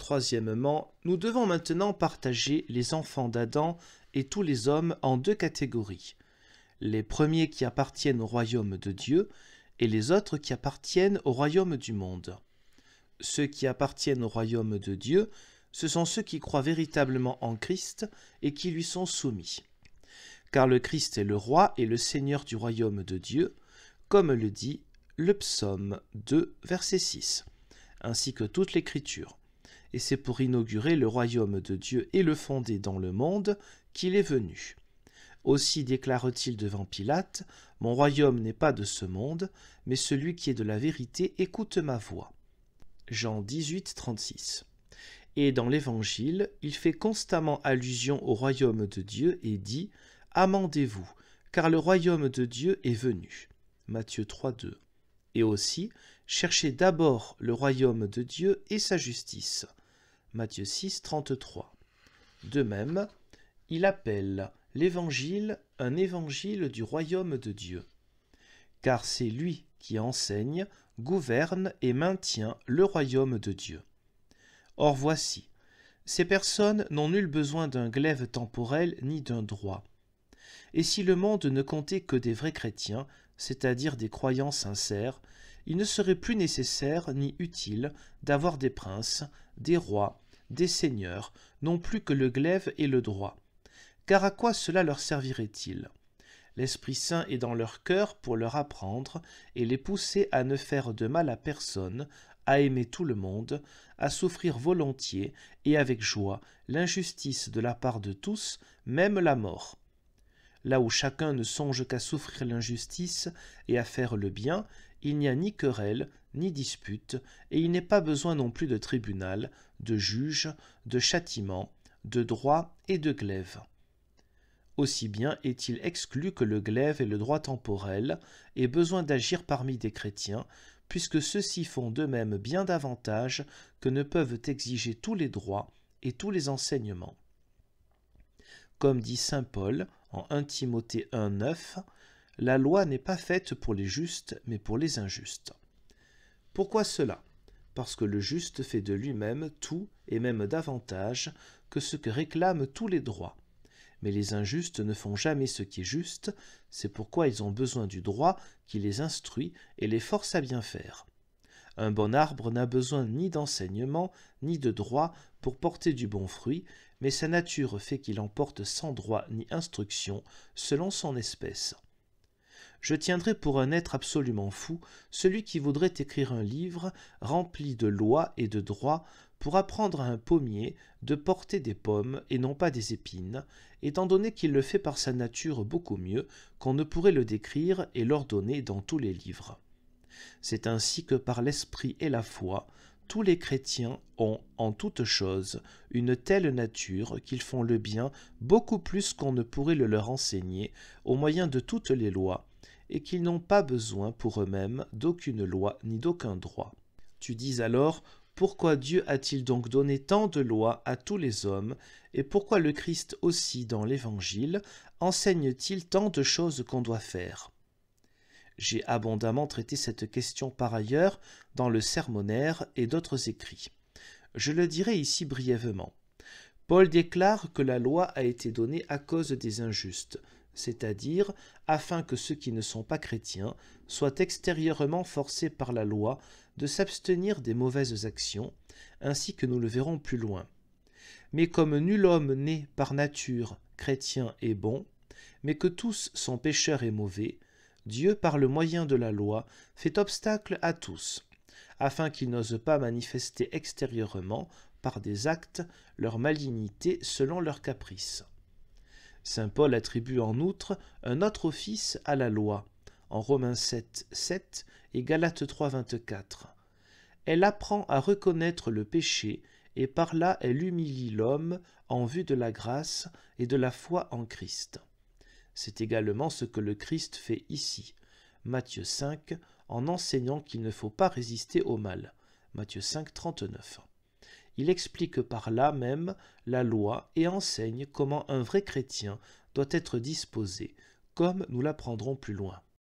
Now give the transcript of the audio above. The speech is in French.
Troisièmement, nous devons maintenant partager les enfants d'Adam et tous les hommes en deux catégories. Les premiers qui appartiennent au royaume de Dieu et les autres qui appartiennent au royaume du monde. Ceux qui appartiennent au royaume de Dieu, ce sont ceux qui croient véritablement en Christ et qui lui sont soumis. Car le Christ est le roi et le Seigneur du royaume de Dieu, comme le dit le psaume 2, verset 6, ainsi que toute l'Écriture. Et c'est pour inaugurer le royaume de Dieu et le fonder dans le monde qu'il est venu. Aussi déclare-t-il devant Pilate, « Mon royaume n'est pas de ce monde, mais celui qui est de la vérité écoute ma voix. » Jean 18, 36. Et dans l'Évangile, il fait constamment allusion au royaume de Dieu et dit « Amendez-vous, car le royaume de Dieu est venu. » Matthieu 3, 2. Et aussi « Cherchez d'abord le royaume de Dieu et sa justice. » Matthieu 6, 33. De même, il appelle l'Évangile un évangile du royaume de Dieu. Car c'est lui qui enseigne, gouverne et maintient le royaume de Dieu. Or voici, ces personnes n'ont nul besoin d'un glaive temporel ni d'un droit. Et si le monde ne comptait que des vrais chrétiens, c'est-à-dire des croyants sincères, il ne serait plus nécessaire ni utile d'avoir des princes, des rois, des seigneurs, non plus que le glaive et le droit. Car à quoi cela leur servirait-il ? L'Esprit Saint est dans leur cœur pour leur apprendre et les pousser à ne faire de mal à personne, à aimer tout le monde, à souffrir volontiers et avec joie l'injustice de la part de tous, même la mort. Là où chacun ne songe qu'à souffrir l'injustice et à faire le bien, il n'y a ni querelle, ni dispute, et il n'est pas besoin non plus de tribunal, de juge, de châtiment, de droit et de glaive. Aussi bien est-il exclu que le glaive et le droit temporel aient besoin d'agir parmi des chrétiens, puisque ceux-ci font d'eux-mêmes bien davantage que ne peuvent exiger tous les droits et tous les enseignements. Comme dit saint Paul en 1 Timothée 1, 9, « La loi n'est pas faite pour les justes, mais pour les injustes. » Pourquoi cela ? Parce que le juste fait de lui-même tout et même davantage que ce que réclament tous les droits. Mais les injustes ne font jamais ce qui est juste, c'est pourquoi ils ont besoin du droit qui les instruit et les force à bien faire. Un bon arbre n'a besoin ni d'enseignement, ni de droit pour porter du bon fruit, mais sa nature fait qu'il en porte sans droit ni instruction, selon son espèce. Je tiendrai pour un être absolument fou celui qui voudrait écrire un livre rempli de lois et de droits pour apprendre à un pommier de porter des pommes et non pas des épines, étant donné qu'il le fait par sa nature beaucoup mieux qu'on ne pourrait le décrire et l'ordonner dans tous les livres. C'est ainsi que par l'esprit et la foi, tous les chrétiens ont, en toute chose, une telle nature qu'ils font le bien beaucoup plus qu'on ne pourrait le leur enseigner au moyen de toutes les lois, et qu'ils n'ont pas besoin pour eux-mêmes d'aucune loi ni d'aucun droit. Tu dis alors, pourquoi Dieu a-t-il donc donné tant de lois à tous les hommes, et pourquoi le Christ aussi dans l'Évangile enseigne-t-il tant de choses qu'on doit faire ? J'ai abondamment traité cette question par ailleurs dans le Sermonnaire et d'autres écrits. Je le dirai ici brièvement. Paul déclare que la loi a été donnée à cause des injustes, c'est-à-dire afin que ceux qui ne sont pas chrétiens soient extérieurement forcés par la loi de s'abstenir des mauvaises actions, ainsi que nous le verrons plus loin. Mais comme nul homme n'est par nature chrétien et bon, mais que tous sont pécheurs et mauvais, Dieu, par le moyen de la loi, fait obstacle à tous, afin qu'ils n'osent pas manifester extérieurement, par des actes, leur malignité selon leurs caprices. Saint Paul attribue en outre un autre office à la loi, en Romains 7, 7 et Galates 3, 24. Elle apprend à reconnaître le péché, et par là elle humilie l'homme en vue de la grâce et de la foi en Christ. C'est également ce que le Christ fait ici, Matthieu 5, en enseignant qu'il ne faut pas résister au mal, Matthieu 5, 39. Il explique par là même la loi et enseigne comment un vrai chrétien doit être disposé, comme nous l'apprendrons plus loin.